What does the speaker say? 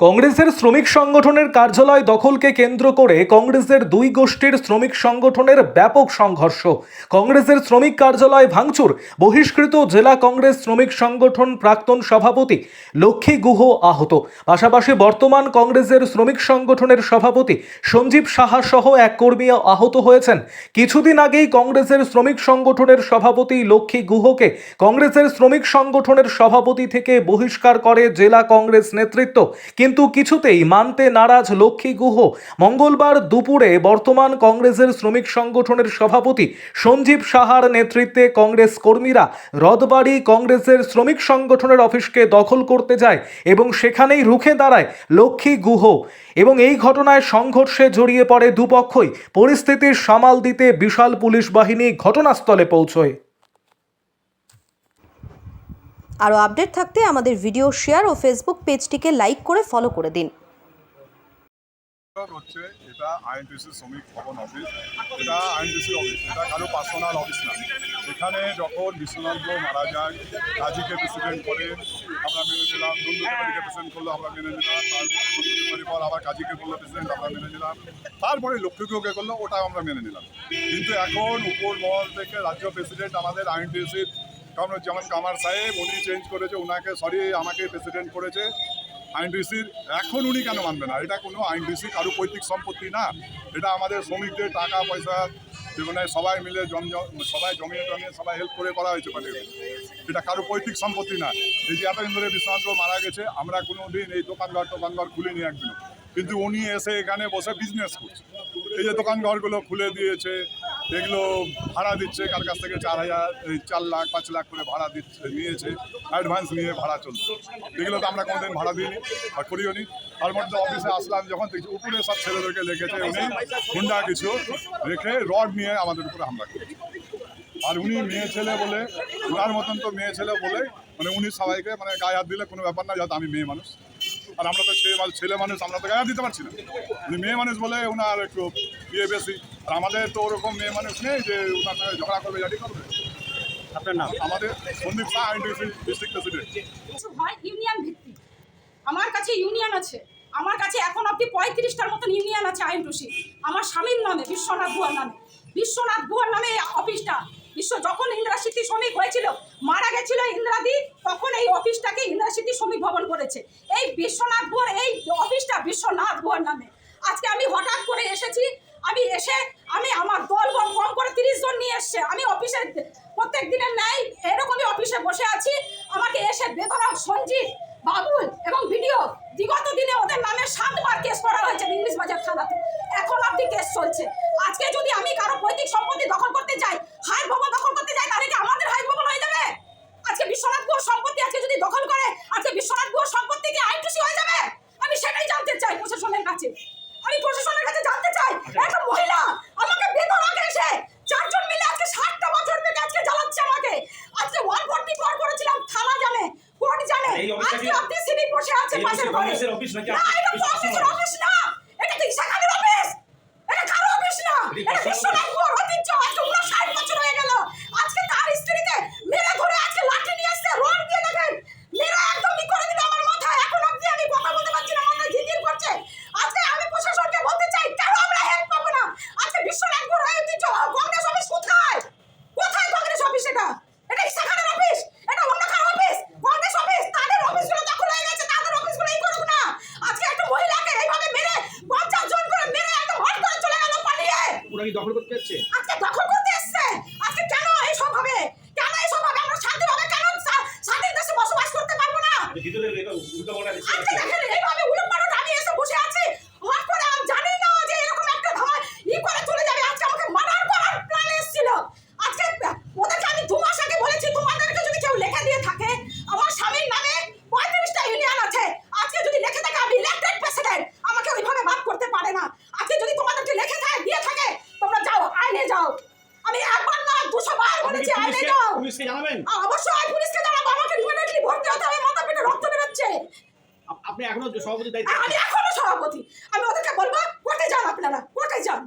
কংগ্রেসের শ্রমিক সংগঠনের কার্যালয় দখলকে কেন্দ্র করে কংগ্রেসের দুই গোষ্ঠীর শ্রমিক সংগঠনের ব্যাপক সংঘর্ষ। কংগ্রেসের শ্রমিক কার্যালয় ভাঙচুর, বহিষ্কৃত জেলা কংগ্রেস শ্রমিক সংগঠন প্রাক্তন সভাপতি লক্ষ্মী গুহ আহত। পাশাপাশি বর্তমান কংগ্রেসের শ্রমিক সংগঠনের সভাপতি সঞ্জীব সাহা সহ এক কর্মী আহত হয়েছেন। কিছুদিন আগেই কংগ্রেসের শ্রমিক সংগঠনের সভাপতি লক্ষ্মী গুহকে কংগ্রেসের শ্রমিক সংগঠনের সভাপতি থেকে বহিষ্কার করে জেলা কংগ্রেস নেতৃত্ব। কিন্তু কিছুতেই মানতে নারাজ লক্ষ্মী গুহ মঙ্গলবার দুপুরে বর্তমান কংগ্রেসের শ্রমিক সংগঠনের সভাপতি সঞ্জীব সাহার নেতৃত্বে কংগ্রেস কর্মীরা রথবাড়ি কংগ্রেসের শ্রমিক সংগঠনের অফিসকে দখল করতে যায় এবং সেখানেই রুখে দাঁড়ায় লক্ষ্মী গুহ। এবং এই ঘটনায় সংঘর্ষে জড়িয়ে পড়ে দুপক্ষই। পরিস্থিতির সামাল দিতে বিশাল পুলিশ বাহিনী ঘটনাস্থলে পৌঁছয়। আরও আপডেট থাকতে আমাদের ভিডিও শেয়ার ও ফেসবুক পেজটিকে লাইক করে ফলো করে দিন। হচ্ছে এটা আইএনটিসি শ্রমিক ভবন অফিস, এটা আইএনটিসি অফিস, এটা কারো পার্সোনাল অফিস না। এখানে যখন বিশ্বনাথ মারা যায়, কাজীকে প্রেসিডেন্ট করে আমরা মেনে নিলাম, নন্দুকে প্রেসিডেন্ট করলো আমরা মেনে নিলাম, তারপরে পর আবার কাজীকে করলো প্রেসিডেন্ট আমরা মেনে নিলাম, তারপরে লক্ষ্মীকে করলো ওটা আমরা মেনে নিলাম। কিন্তু এখন উপর মহল থেকে রাজ্য প্রেসিডেন্ট আমাদের আইএনটিসির, কারণ যেমন কামার সাহেব উনি চেঞ্জ করেছে, ওনাকে আমাকে প্রেসিডেন্ট করেছে আইএনটিসির। এখন উনি কেন মানবে না? এটা কোনো আইএনটিসি কারো পৈতৃক সম্পত্তি না, এটা আমাদের শ্রমিকদের টাকা পয়সা জীবনে সবাই মিলে সবাই জমিয়ে সবাই হেল্প করে করা হয়েছে। এটা কারো পৈতৃক সম্পত্তি না। এই যে এতদিন ধরে বিশ্বনাথ মারা গেছে, আমরা কোনো দিন এই দোকানঘর খুলিনি একদিন, কিন্তু উনি এসে এখানে বসে বিজনেস করছে। এই যে দোকানঘরগুলো খুলে দিয়েছে, এগুলো ভাড়া দিচ্ছে, কার কাছ থেকে 4 লাখ 5 লাখ করে ভাড়া নিয়েছে, অ্যাডভান্স নিয়ে ভাড়া চলছে। এগুলো তো আমরা কোনোদিন ভাড়া দিইনি আর করিও নি। তার মধ্যে অফিসে আসলাম যখন দেখছি উপরে সব ছেলেদেরকে রেখেছে, উনি হুন্ডা কিছু রেখে রড নিয়ে আমাদের উপরে হামলা করেছে। আর উনি মেয়ে ছেলে বলে, ওনার মতন তো মেয়ে ছেলে বলে মানে উনি সবাইকে মানে গায়ে হাত দিলে কোনো ব্যাপার না, যেহেতু আমি মেয়ে মানুষ আর আমরা তো ছেলে মানুষ, আমরা তো গায়ে হাত দিতে পারছি না। উনি মেয়ে মানুষ বলে ওনার একটু ইয়ে বেশি, আর আমাদের তো ওরকম মেয়ে মানুষ নেই যে ওনার সঙ্গে ঝগড়া করবে, জাতি করবে। আপনার নাম? আমাদের Sandeep Shah, INTUC district president. Union ভিত্তিক আমার কাছে ইউনিয়ন আছে, আমার কাছে এখন অব্দি 35টার মতন ইউনিয়ন আছে আইএনটিসি। আমার স্বামীর নামে বিশ্বনাথ গুহার নামে অফিসটা। যখন ইন্দিরা সিটি শ্রমিক হয়েছিল, মারা গেছিল ইন্দিরাদি, তখন এই অফিসটাকে ইন্দিরা সিটি শ্রমিক ভবন করেছে। এই বিশ্বনাথ গুহার এই অফিসটা বিশ্বনাথ গুহার নামে। আজকে আমি হঠাৎ করে এসেছি, আমি আমার দল কম করে 30 জন নিয়ে এসছে। আমি অফিসে প্রত্যেক দিনের ন্যায় এরকমই অফিসে বসে আছি। আমাকে এসে বেধড়ক সঞ্জীব, বাবুল এবং ভিডিও, বিগত দিনে ওদের নামে 7 বার কেস করা হয়েছে ইংলিশ বাজার থানাতে, এখন অব্দি কেস চলছে। আজকে যদি আমি কারো পৈতৃক সম্পত্তি দখল করতে যাই, হাই ভবন দখল করতে যাই, তাহলে কি আমাদের হাই ভবন হয়ে যাবে? আজকে বিশ্বনাথ গুহ সম্পত্তি আজকে যদি দখল করে, আজকে বিশ্বনাথ গুহ সম্পত্তি কি আইএনটিসি হয়ে যাবে? আমি সেটাই জানতে চাই প্রশাসনের কাছে। জানতে চাই, একটা মহিলা আমাকে বেধড়ক এসে 4 জন মিলে আজকে 60টা বছর থেকে আজকে জ্বালাচ্ছে আমাকে। আজকে 144 করেছিলাম, থানা জানে, কোর্ট জানে, আজকে অব্দি সিনি বসে আছে পাশের ঘরে। না, এটা অফিসের অফিস না, এটা কি শাখার অফিস? এটা কারো অফিস না, এটা বিশ্বনাথ গুহার ঐতিহ্য। আজকে 59 বছর হয়ে গেল। আজকে তার স্ত্রীকে মেরে ধরে আজকে লাঠি নিয়ে এসে রড দিয়ে দেখেন মেরে একদম করে দিল আমার মাথায়। এখন অব্দি আমি কথা বলতে পারছি না, মাথায় ঝিরঝির করছে। আজকে আমি প্রশাসনকে বলতে চাই, কেন আমরা হেল্প পাবো না? আজকে বিশ্বনাথ গুহার ঐতিহ্য কংগ্রেস অফিস কোথায় কংগ্রেস অফিস? এটা শাখার অফিস, এটা অন্য কারো অফিস? কংগ্রেস অফিস, তাদের অফিসগুলো দখল হয়ে গেছে, তাদের অফিসগুলো এই করুক না। আজকে একটা মহিলাকে এইভাবে মেরে 50 জন করে মেরে একদম হট করে চলে গেল পালিয়ে। ওরা কি দখল করতে যাচ্ছে? আজকে দখল করতে এসেছে। আজকে কেন এইসব হবে? আমরা শান্তিভাবে কেন স্বাধীন দেশে বসবাস করতে পারবো না? আজকে দেখেন এইভাবে উলটপালট আমি এসে বসে আছি, হট করে আমি জানি না যে এরকম একটা ধামাই করে চলে যাবে। আজকে আমাকে মার্ডার করার প্ল্যান এসেছিল। আজকে ওদেরকে আমি 2 মাস আগে বলেছি, তোমাদেরকে যদি কেউ লেখা দিয়ে থাকে, আমার স্বামীর নামে 35টা ইউনিয়ন আছে, আজকে যদি লেখে থাকে আমি ইলেক্টেড প্রেসিডেন্ট, আমাকে ওইভাবে বাদ করতে পারে না। আজকে যদি তোমাদেরকে লেখে দিয়ে থাকে, তোমরা যাও, আইনে যাও। আমি একবার না 200 বার বলেছি, আইনে যাও। পুলিশকে জানাবেন? অবশ্যই পুলিশকে জানাবো। আমাকে ইমিডিয়েটলি ভর্তি হতে হবে, মাথা পেটে রক্ত বেরোচ্ছে। আপনি এখনো সভাপতির দায়িত্ব? আমি এখনো সভাপতি। আমি ওদেরকে বলবো কোর্টে যান, আপনারা কোর্টে যান।